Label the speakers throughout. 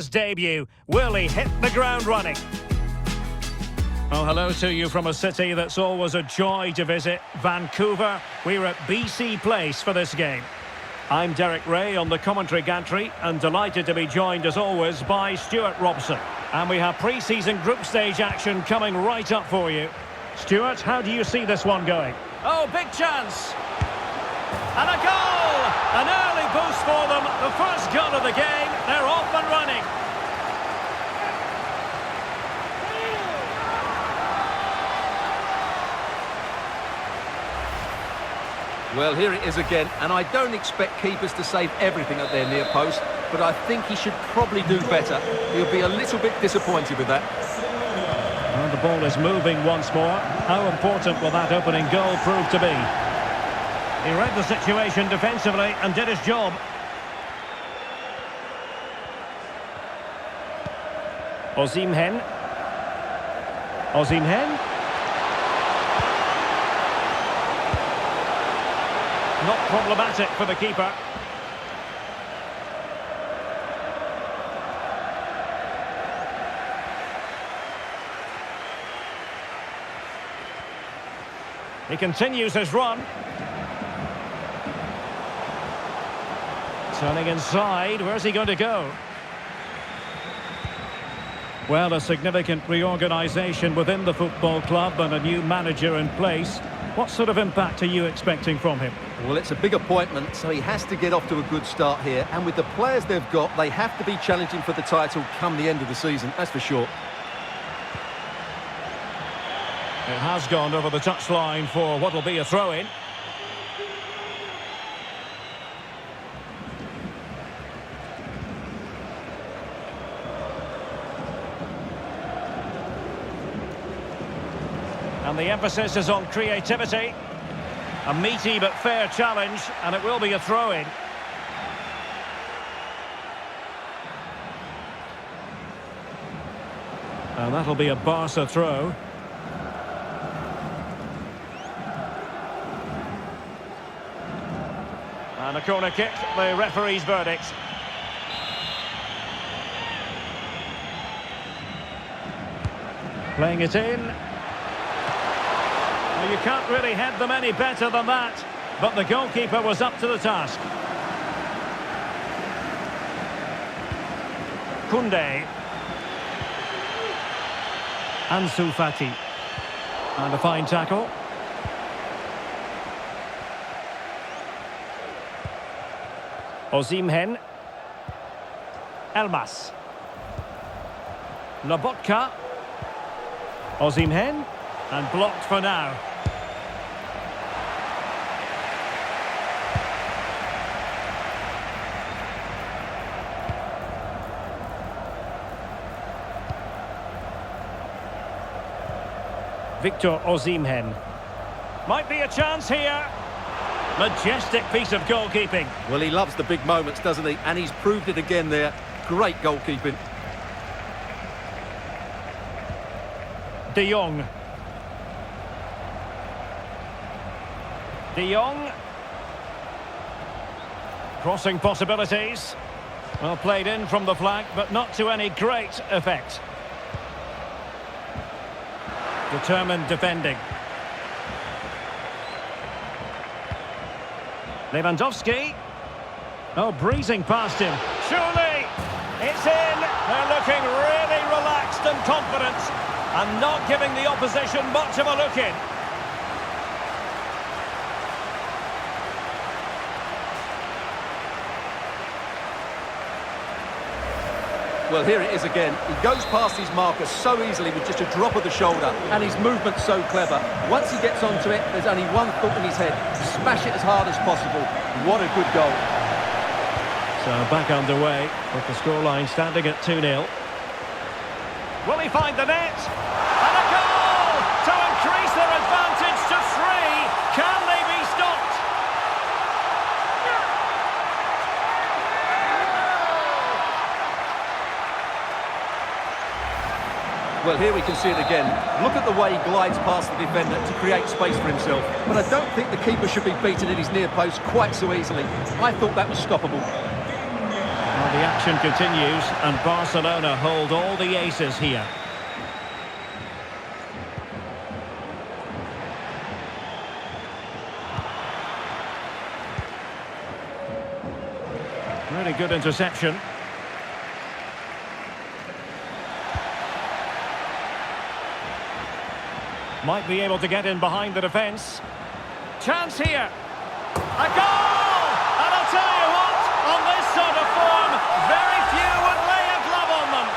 Speaker 1: His debut. Will he hit the ground running? Well, hello to you from a city that's always a joy to visit, Vancouver. We're at BC Place for this game. I'm Derek Ray on the commentary gantry and delighted to be joined as always by Stuart Robson. And we have pre-season group stage action coming right up for you. Stuart, how do you see this one going?
Speaker 2: Oh, big chance! And a goal! An early boost for them. The first goal of the game. They're off and running.
Speaker 3: Well, here it is again, and I don't expect keepers to save everything at their near post, but I think he should probably do better. He'll be a little bit disappointed with that.
Speaker 1: And the ball is moving once more. How important will that opening goal prove to be? He read the situation defensively and did his job. Osimhen. Not problematic for the keeper. He continues his run. Turning inside, where's he going to go? Well, a significant reorganisation within the football club and a new manager in place. What sort of impact are you expecting from him?
Speaker 3: Well, it's a big appointment, so he has to get off to a good start here. And with the players they've got, they have to be challenging for the title come the end of the season, that's for sure.
Speaker 1: It has gone over the touchline for what will be a throw-in. And the emphasis is on creativity. A meaty but fair challenge, and it will be a throw-in. And that'll be a Barca throw. And a corner kick, the referee's verdict. Playing it in. Well, you can't really head them any better than that, but the goalkeeper was up to the task. Koundé. Ansu Fati. And a fine tackle. Osimhen. Elmas. Lobotka. Osimhen. And blocked for now. Victor Osimhen. Might be a chance here. Majestic piece of goalkeeping.
Speaker 3: Well, he loves the big moments, doesn't he? And he's proved it again there. Great goalkeeping.
Speaker 1: De Jong. De Jong. Crossing possibilities. Well played in from the flank, but not to any great effect. Determined defending. Lewandowski. Oh, breezing past him. Surely! It's in! They're looking really relaxed and confident and not giving the opposition much of a look in.
Speaker 3: Well, here it is again. He goes past his marker so easily with just a drop of the shoulder, and his movement's so clever. Once he gets onto it, there's only one thought in his head. Smash it as hard as possible. What a good goal.
Speaker 1: So back underway with the scoreline standing at 2-0. Will he find the net? And a goal to increase their advantage to 3. Can they be stopped?
Speaker 3: Well, here we can see it again. Look at the way he glides past the defender to create space for himself. But I don't think the keeper should be beaten at his near post quite so easily. I thought that was stoppable.
Speaker 1: Well, the The action continues and Barcelona hold all the aces here. Really good interception. Might be able to get in behind the defence. Chance here. A goal! And I'll tell you what, on this sort of form, very few would lay a glove on them.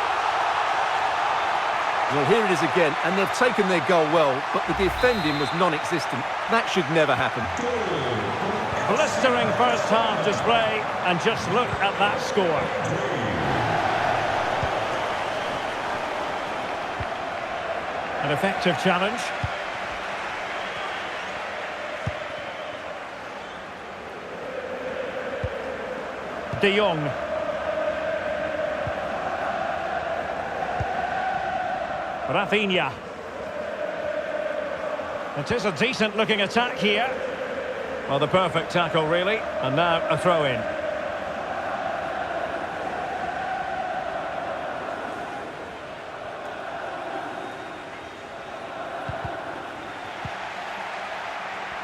Speaker 3: Well, here it is again, and they've taken their goal well, but the defending was non-existent. That should never happen.
Speaker 1: Blistering first half display, and just look at that score. An effective challenge. De Jong. Rafinha. It is a decent looking attack here. Well, the perfect tackle really, and now a throw-in.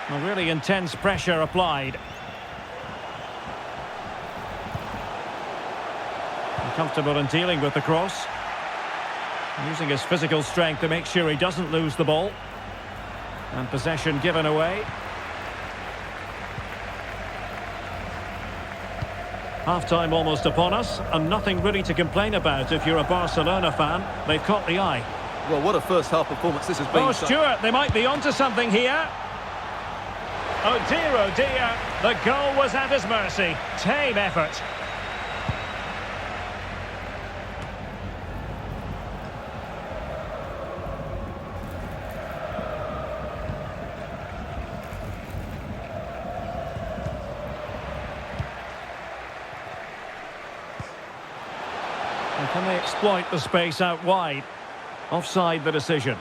Speaker 1: Well, really intense pressure applied. Comfortable in dealing with the cross. Using his physical strength to make sure he doesn't lose the ball. And possession given away. Half-time almost upon us, and nothing really to complain about if you're a Barcelona fan. They've caught the eye.
Speaker 3: Well, what a first-half performance this has been.
Speaker 1: Oh, Stuart, they might be onto something here. Oh dear, the goal was at his mercy. Tame effort. And can they exploit the space out wide? Offside the decision.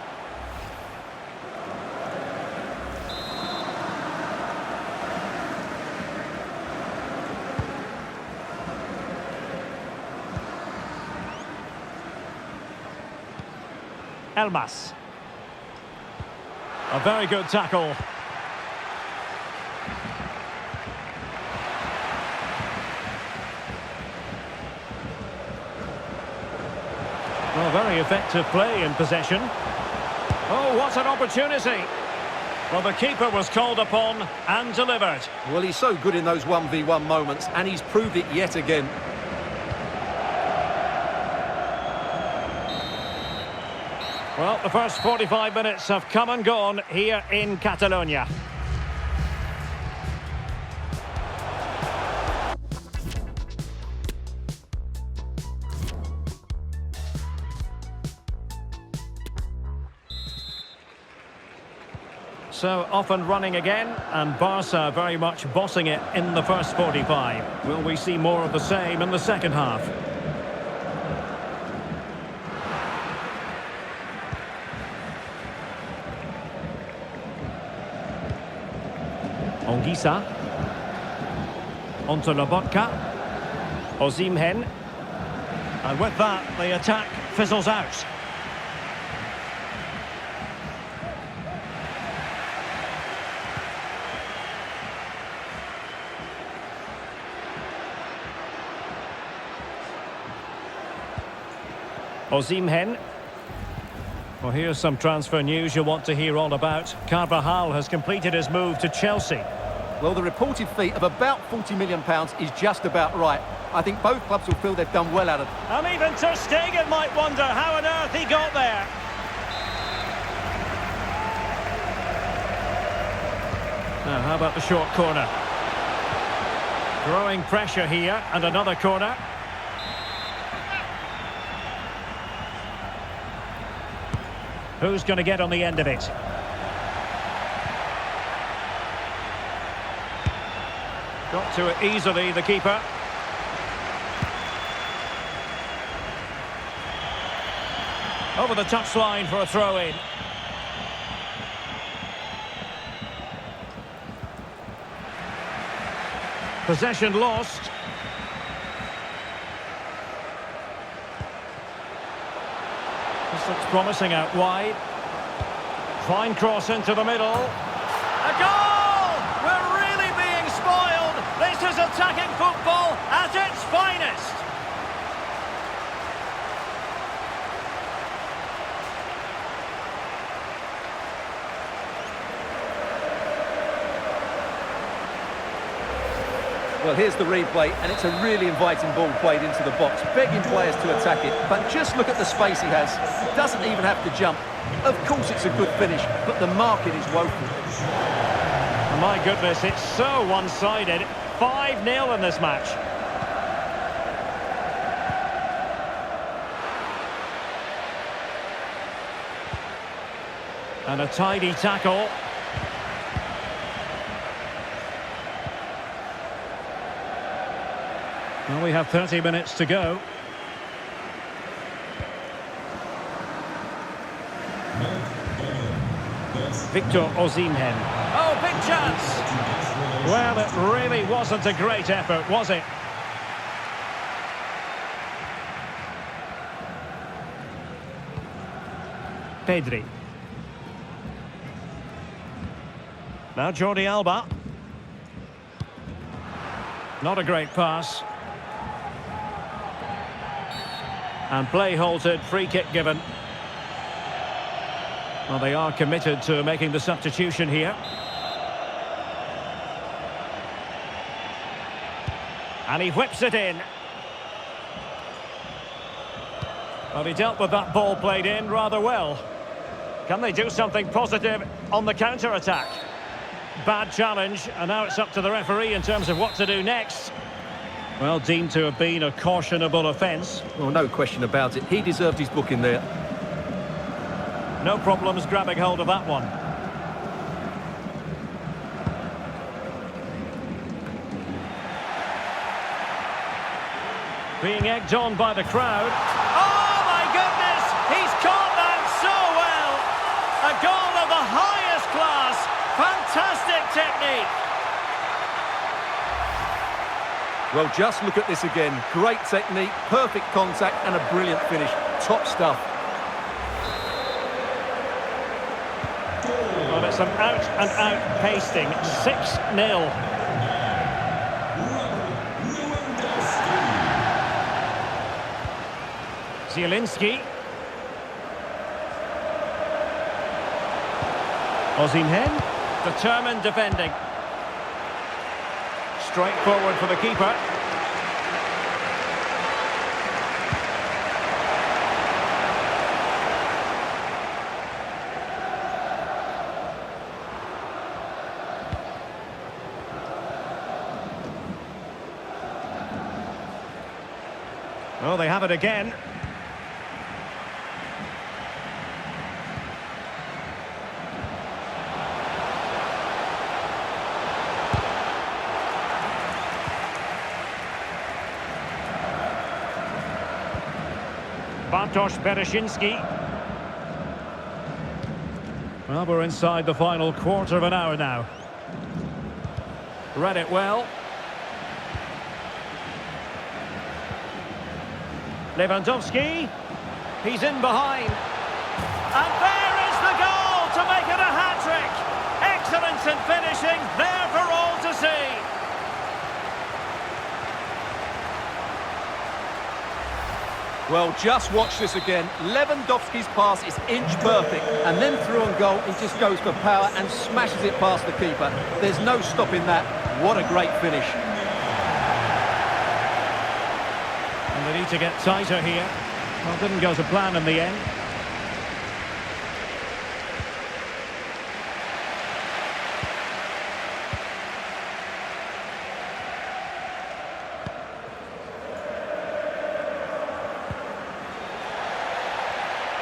Speaker 1: Elmas. A very good tackle. Well, very effective play in possession. Oh, what an opportunity. Well, the keeper was called upon and delivered.
Speaker 3: Well, he's so good in those 1v1 moments, and he's proved it yet again.
Speaker 1: Well, the first 45 minutes have come and gone here in Catalonia. So, off and running again, and Barca very much bossing it in the first 45. Will we see more of the same in the second half? Onguisa. Onto Lobotka. Osimhen. And with that, the attack fizzles out. Osimhen. Well, here's some transfer news you'll want to hear all about. Carvajal has completed his move to Chelsea.
Speaker 3: Well, the reported fee of about £40 million is just about right. I think both clubs will feel they've done well out of it.
Speaker 1: And even Ter Stegen might wonder how on earth he got there. Now, how about the short corner? Growing pressure here, and another corner. Who's going to get on the end of it? Got to it easily, the keeper. Over the touchline for a throw-in. Possession lost. This looks promising out wide. Fine cross into the middle.
Speaker 2: A goal! We're really being spoiled. This is attacking football at its finest.
Speaker 3: Well, here's the replay, and it's a really inviting ball played into the box, begging players to attack it. But just look at the space he has. Doesn't even have to jump. Of course it's a good finish, but the marking is woeful.
Speaker 1: My goodness, it's so one-sided. 5-0 in this match. And a tidy tackle. Well, we have 30 minutes to go. Victor Osimhen.
Speaker 2: Oh, big chance.
Speaker 1: Well, it really wasn't a great effort, was it? Pedri. Now Jordi Alba. Not a great pass. And play halted, free kick given. Well, they are committed to making the substitution here. And he whips it in. Well, he dealt with that ball played in rather well. Can they do something positive on the counter-attack? Bad challenge, and now it's up to the referee in terms of what to do next. Well, deemed to have been a cautionable offence.
Speaker 3: Well, no question about it. He deserved his booking there.
Speaker 1: No problems grabbing hold of that one. Being egged on by the crowd.
Speaker 2: Oh, my goodness! He's caught that so well! A goal of the highest class. Fantastic technique.
Speaker 3: Well, just look at this again. Great technique, perfect contact, and a brilliant finish. Top stuff.
Speaker 1: Well, it's an out-and-out pasting. 6-0. Zielinski. Osimhen. Determined defending. Straightforward for the keeper. Oh, they have it again. Bartosz Bereszyński. Well, we're inside the final quarter of an hour now. Read it well. Lewandowski. He's in behind.
Speaker 2: And there is the goal to make it a hat-trick. Excellence in finishing, there for all to see.
Speaker 3: Well, just watch this again. Lewandowski's pass is inch perfect, and then through on goal, he just goes for power and smashes it past the keeper. There's no stopping that. What a great finish.
Speaker 1: And they need to get tighter here. Well, didn't go to plan in the end.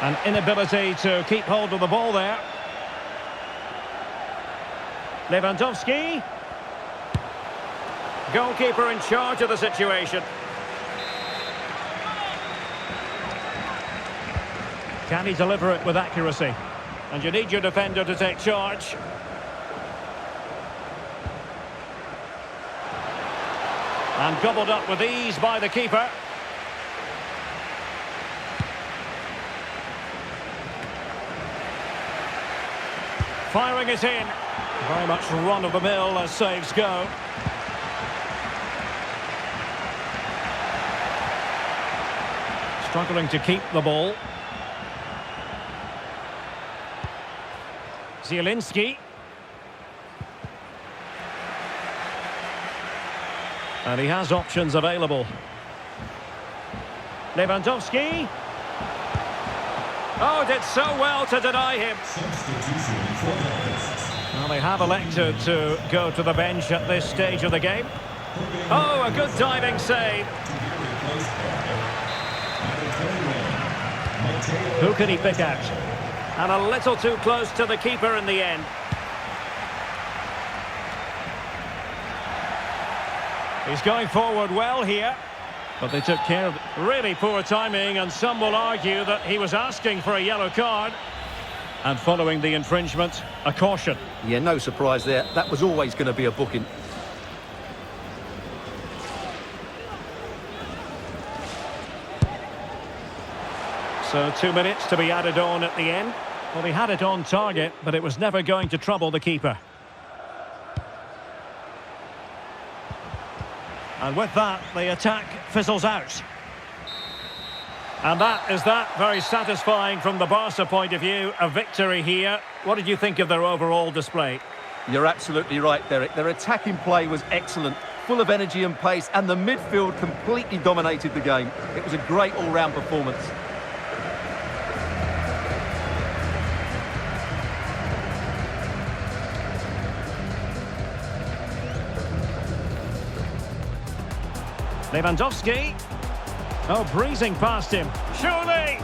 Speaker 1: An inability to keep hold of the ball there. Lewandowski. Goalkeeper in charge of the situation. Can he deliver it with accuracy? And you need your defender to take charge. And gobbled up with ease by the keeper. Firing it in. Very much run-of-the-mill as saves go. Struggling to keep the ball. Zielinski. And he has options available. Lewandowski. Oh, did so well to deny him. Well, they have elected to go to the bench at this stage of the game. Oh, a good diving save. Who can he pick out? And a little too close to the keeper in the end. He's going forward well here, but they took care of it. Really poor timing, and some will argue that he was asking for a yellow card. And following the infringement, a caution.
Speaker 3: Yeah, no surprise there. That was always going to be a booking.
Speaker 1: So 2 minutes to be added on at the end. Well, he had it on target, but it was never going to trouble the keeper. And with that, the attack fizzles out. And that is that. Very satisfying from the Barca point of view. A victory here. What did you think of their overall display?
Speaker 3: You're absolutely right, Derek. Their attacking play was excellent, full of energy and pace, and the midfield completely dominated the game. It was a great all-round performance.
Speaker 1: Lewandowski. Oh, breezing past him. Surely!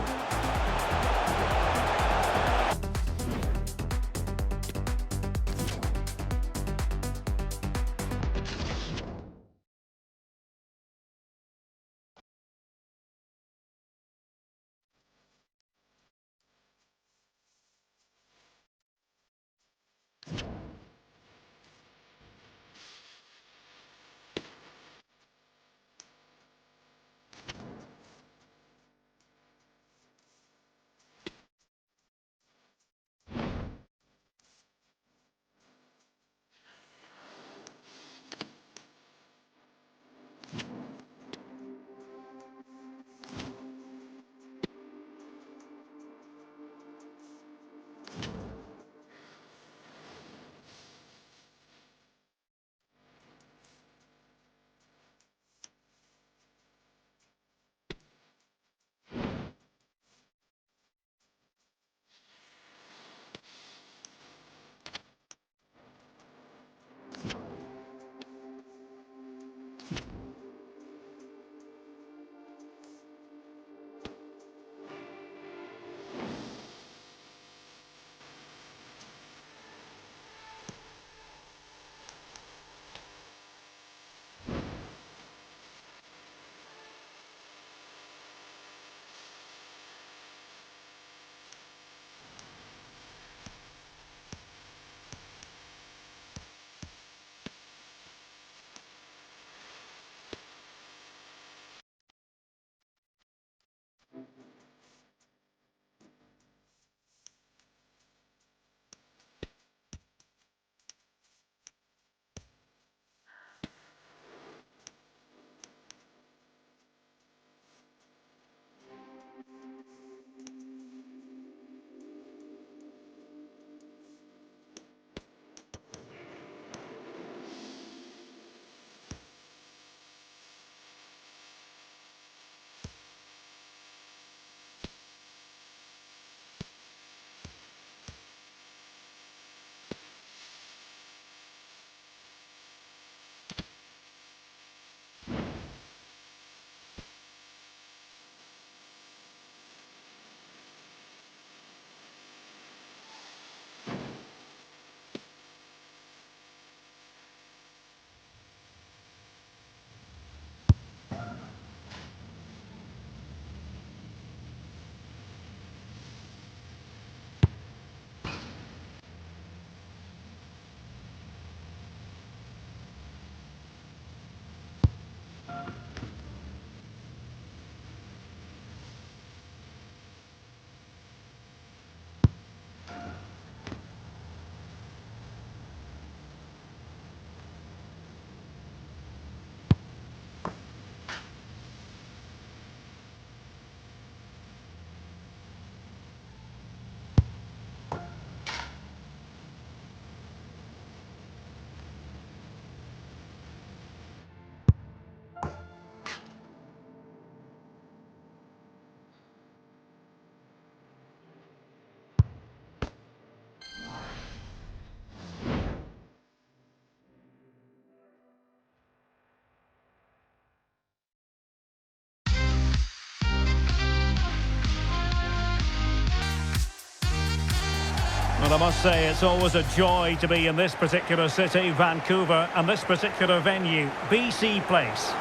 Speaker 1: Well, I must say, it's always a joy to be in this particular city, Vancouver, and this particular venue, BC Place.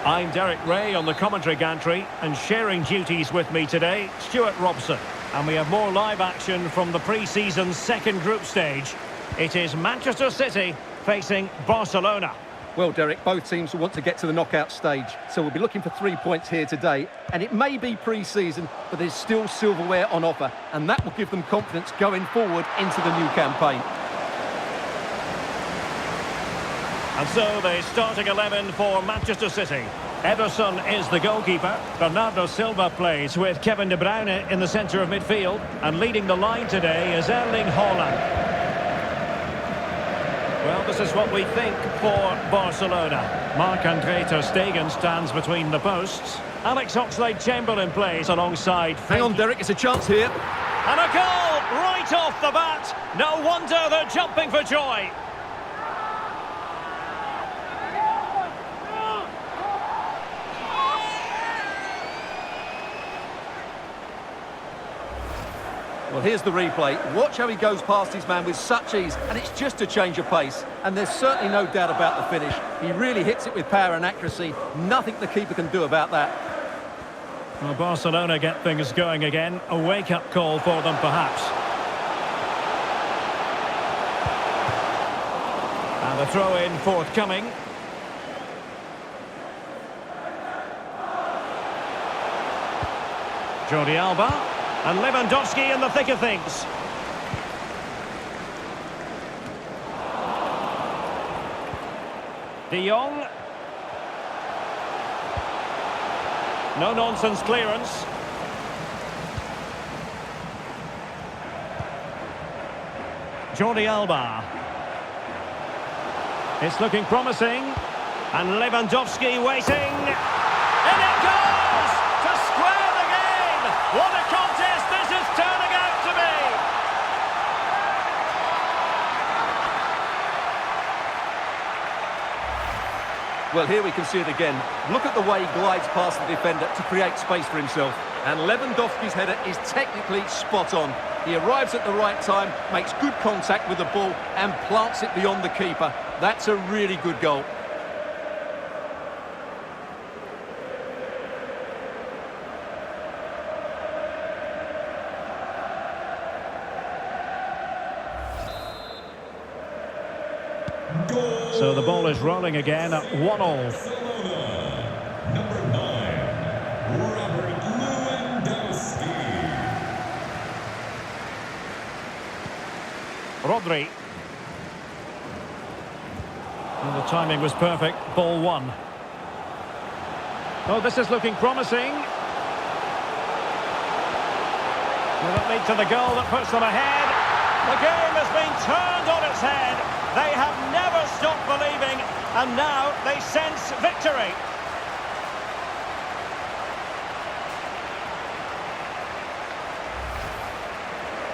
Speaker 1: I'm Derek Ray on the commentary gantry, and sharing duties with me today, Stuart Robson. And we have more live action from the pre-season second group stage. It is Manchester City facing Barcelona.
Speaker 3: Well, Derek, both teams will want to get to the knockout stage, so we'll be looking for 3 points here today. And it may be pre-season, but there's still silverware on offer, and that will give them confidence going forward into the new campaign.
Speaker 1: And so the starting 11 for Manchester City. Ederson is the goalkeeper. Bernardo Silva plays with Kevin De Bruyne in the centre of midfield. And leading the line today is Erling Haaland. Well, this is what we think for Barcelona. Marc-Andre ter Stegen stands between the posts. Alex Oxlade-Chamberlain plays alongside...
Speaker 3: Hang on, Derek, it's a chance here.
Speaker 1: And a goal right off the bat. No wonder they're jumping for joy.
Speaker 3: Well, here's the replay. Watch how he goes past his man with such ease, and it's just a change of pace. And there's certainly no doubt about the finish. He really hits it with power and accuracy. Nothing the keeper can do about that.
Speaker 1: Well, Barcelona get things going again. A wake-up call for them, perhaps. And the throw-in forthcoming. Jordi Alba. And Lewandowski in the thick of things. De Jong. No-nonsense clearance. Jordi Alba. It's looking promising. And Lewandowski waiting. And it goes! To square the game! What a contest this is turning out to be!
Speaker 3: Well, here we can see it again. Look at the way he glides past the defender to create space for himself. And Lewandowski's header is technically spot on. He arrives at the right time, makes good contact with the ball and plants it beyond the keeper. That's a really good goal.
Speaker 1: So the ball is rolling again at 1-all.
Speaker 4: Number 9, Robert Lewandowski.
Speaker 1: Rodri. And the timing was perfect. Ball one. Oh, this is looking promising. Will it lead to the goal that puts them ahead? The game has been turned on its head. They have never stopped believing, and now they sense victory.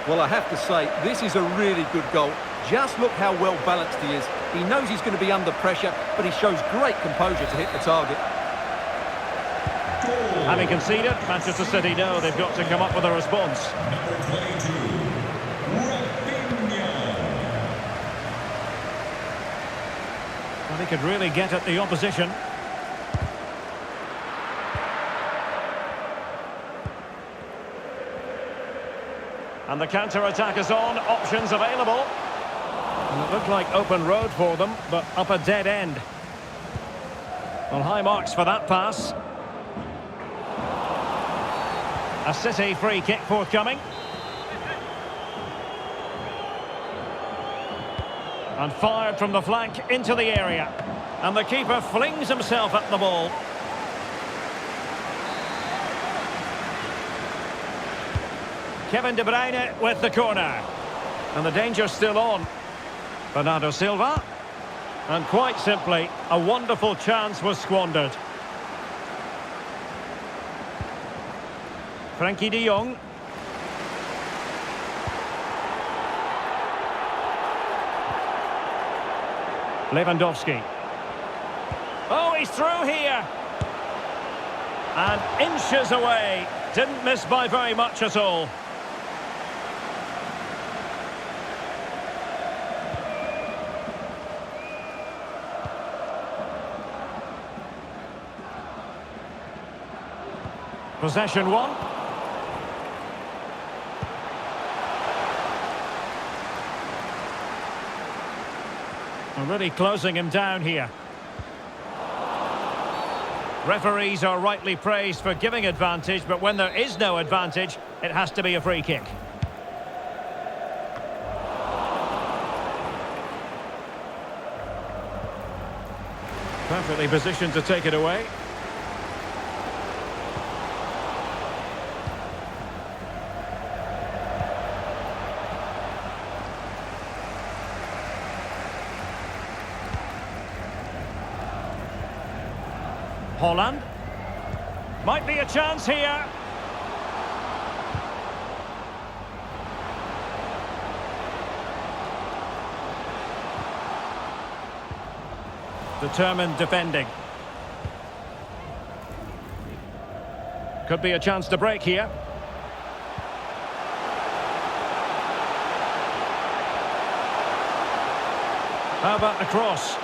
Speaker 3: Well, I have to say, this is a really good goal. Just look how well balanced he is. He knows he's going to be under pressure, but he shows great composure to hit the target.
Speaker 1: Having conceded, Manchester City know they've got to come up with a response.
Speaker 4: Number 22,
Speaker 1: Well, he could really get at the opposition. And the counter-attack is on, options available. And it looked like open road for them, but up a dead end. Well, high marks for that pass. A City free kick forthcoming. And fired from the flank into the area. And the keeper flings himself at the ball. Kevin De Bruyne with the corner. And the danger's still on. Bernardo Silva. And quite simply, a wonderful chance was squandered. Frankie de Jong. Lewandowski. Oh, he's through here. And inches away. Didn't miss by very much at all. Possession one. Really closing him down here. Referees are rightly praised for giving advantage, but when there is no advantage, it has to be a free kick. Perfectly positioned to take it away. Holland. Might be a chance here. Determined defending. Could be a chance to break here. How about the cross?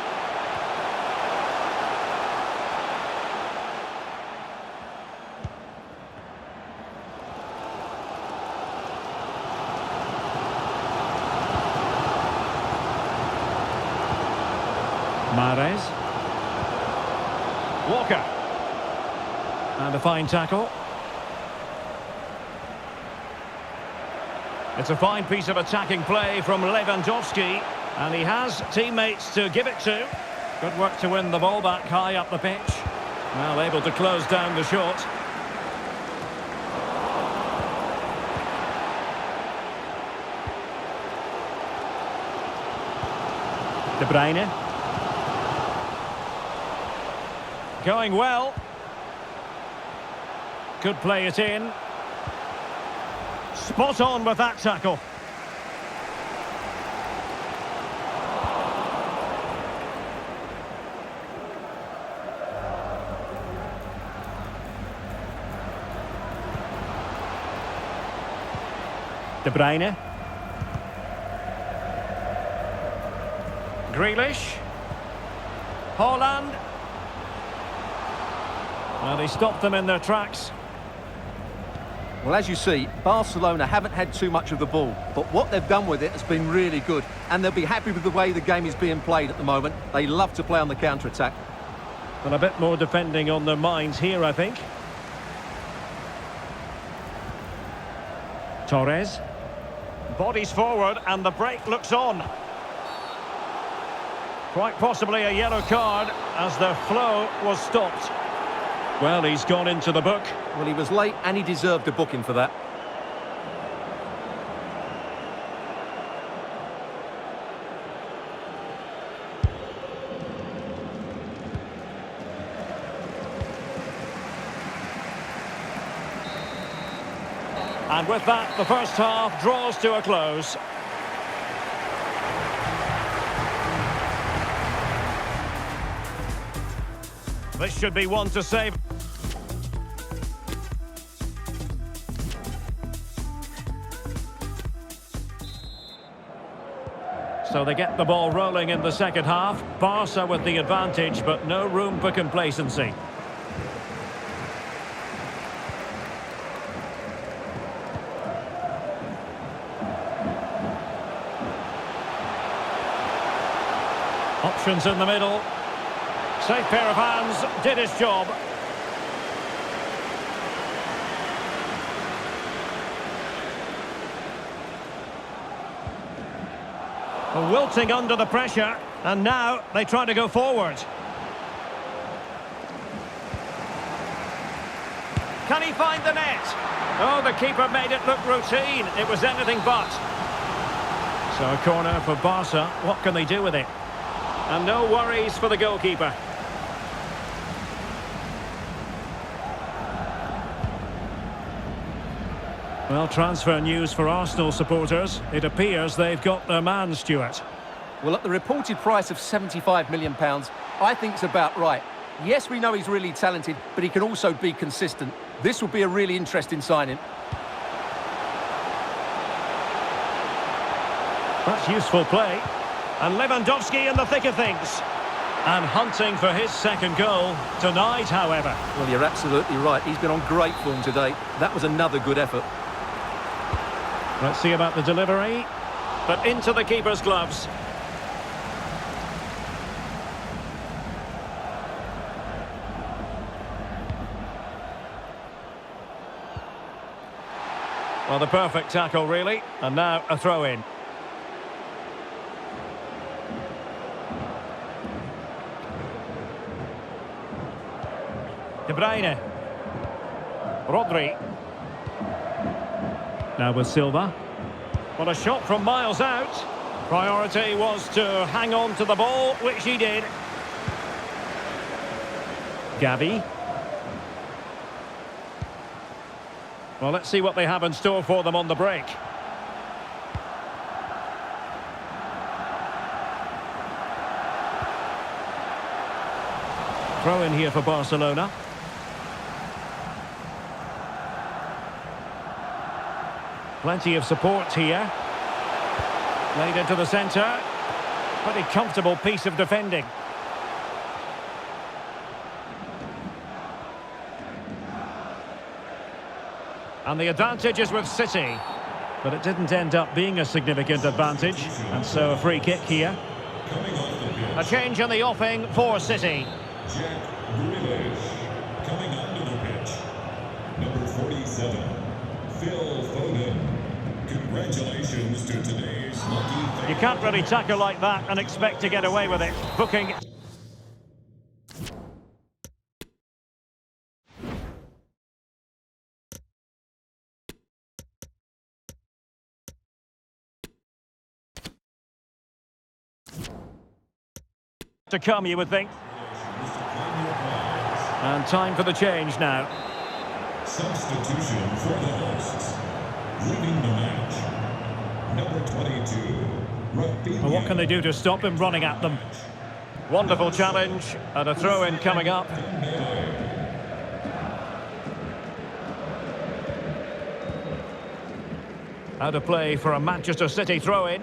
Speaker 1: Mahrez. Walker. And a fine tackle. It's a fine piece of attacking play from Lewandowski, and he has teammates to give it to. Good work to win the ball back high up the pitch. Well, able to close down the shot. De Bruyne. Going well. Could play it in. Spot on with that tackle. De Bruyne. Grealish. Holland. Well, he stopped them in their tracks.
Speaker 3: Well, as you see, Barcelona haven't had too much of the ball, but what they've done with it has been really good, and they'll be happy with the way the game is being played at the moment. They love to play on the counter-attack.
Speaker 1: Well, a bit more defending on their minds here, I think. Torres. Bodies forward, and the break looks on. Quite possibly a yellow card, as the flow was stopped. Well, he's gone into the book.
Speaker 3: Well, he was late, and he deserved a booking for that.
Speaker 1: And with that, the first half draws to a close. This should be one to save. So they get the ball rolling in the second half. Barca with the advantage, but no room for complacency. Options in the middle. Safe pair of hands, did his job. Wilting under the pressure, and now they try to go forward. Can he find the net? Oh, the keeper made it look routine. It was anything but. So a corner for Barca. What can they do with it? And no worries for the goalkeeper. Well, transfer news for Arsenal supporters. It appears they've got their man, Stuart.
Speaker 3: Well, at the reported price of £75 million, I think it's about right. Yes, we know he's really talented, but he can also be consistent. This will be a really interesting signing.
Speaker 1: That's useful play. And Lewandowski in the thick of things. And hunting for his second goal tonight, however.
Speaker 3: Well, you're absolutely right. He's been on great form today. That was another good effort.
Speaker 1: Let's see about the delivery. But into the keeper's gloves. Well, the perfect tackle, really. And now a throw-in. De Bruyne. Rodri. Now with Silva. Well, a shot from miles out. Priority was to hang on to the ball, which he did. Gavi. Well, let's see what they have in store for them on the break. Throw in here for Barcelona. Plenty of support here. Laid into the centre. Pretty comfortable piece of defending. And the advantage is with City. But it didn't end up being a significant advantage. And so a free kick here. A change in the offing for City.
Speaker 4: Jack Grealish coming onto the pitch. Number 47, Phil Foden. Congratulations to today's lucky.
Speaker 1: You can't really tackle like that and expect to get away with it. Booking. To come, you would think. And time for the change now.
Speaker 4: Substitution for the hosts. Leading the match, number 22,
Speaker 1: Well, what can they do to stop him running at them? Wonderful challenge and a throw-in coming up. Out of play for a Manchester City throw-in.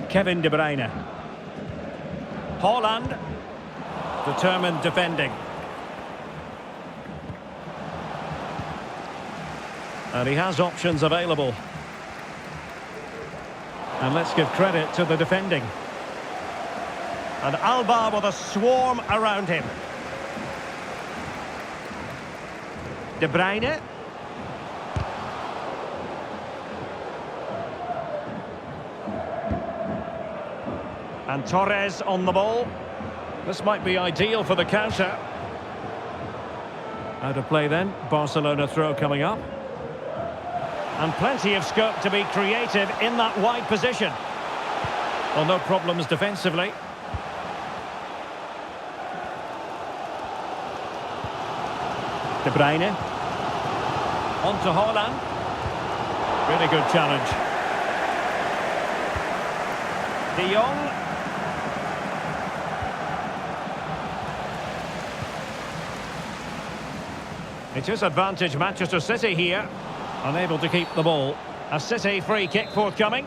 Speaker 1: Kevin De Bruyne. Haaland. Determined defending. And he has options available. And let's give credit to the defending. And Alba with a swarm around him. De Bruyne. And Torres on the ball. This might be ideal for the counter. Out of play then. Barcelona throw coming up. And plenty of scope to be creative in that wide position. Well, no problems defensively. De Bruyne. On to Haaland. Really good challenge. De Jong. It is advantage Manchester City here. Unable to keep the ball. A City free kick forthcoming.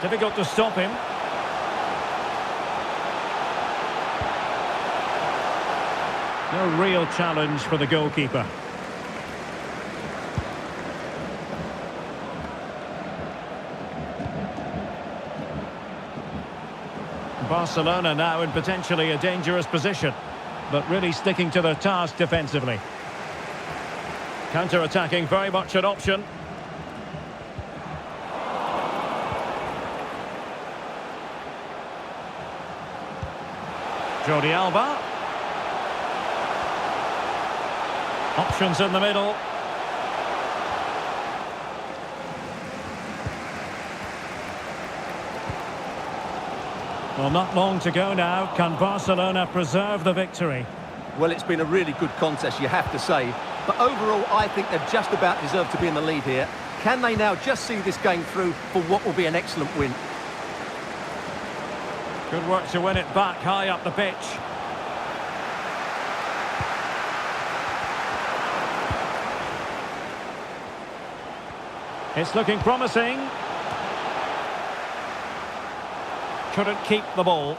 Speaker 1: Difficult to stop him. No real challenge for the goalkeeper. Barcelona now in potentially a dangerous position, but really sticking to their task defensively. Counter-attacking, very much an option. Jordi Alba. Options in the middle. Well, not long to go now. Can Barcelona preserve the victory?
Speaker 3: Well, it's been a really good contest, you have to say. But overall, I think they've just about deserved to be in the lead here. Can they now just see this game through for what will be an excellent win?
Speaker 1: Good work to win it back high up the pitch. It's looking promising. Couldn't keep the ball.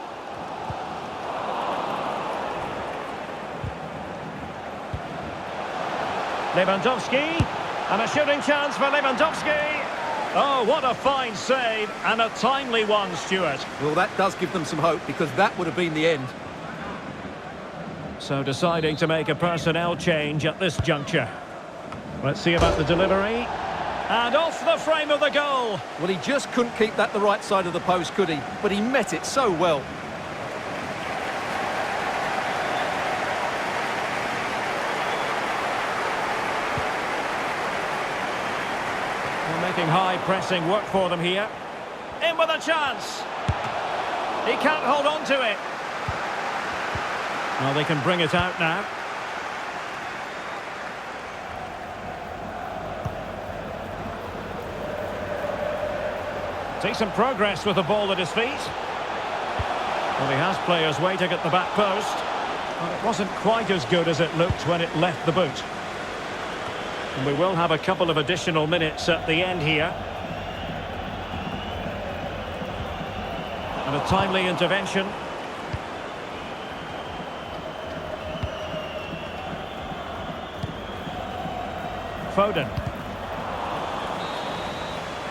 Speaker 1: Lewandowski, and a shooting chance for Lewandowski. Oh, what a fine save, and a timely one, Stuart.
Speaker 3: Well, that does give them some hope, because that would have been the end.
Speaker 1: So deciding to make a personnel change at this juncture. Let's see about the delivery. And off the frame of the goal.
Speaker 3: Well, he just couldn't keep that the right side of the post, could he? But he met it so well.
Speaker 1: They're making high pressing work for them here. In with a chance. He can't hold on to it. Well, they can bring it out now. Decent progress with the ball at his feet. Well, he has players waiting at the back post. But it wasn't quite as good as it looked when it left the boot. And we will have a couple of additional minutes at the end here. And a timely intervention. Foden.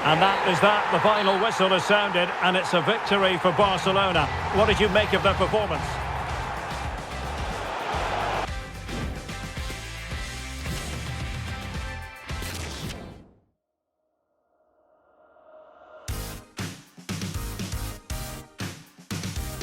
Speaker 1: And that is that. The final whistle has sounded, and it's a victory for Barcelona. What did you make of their performance?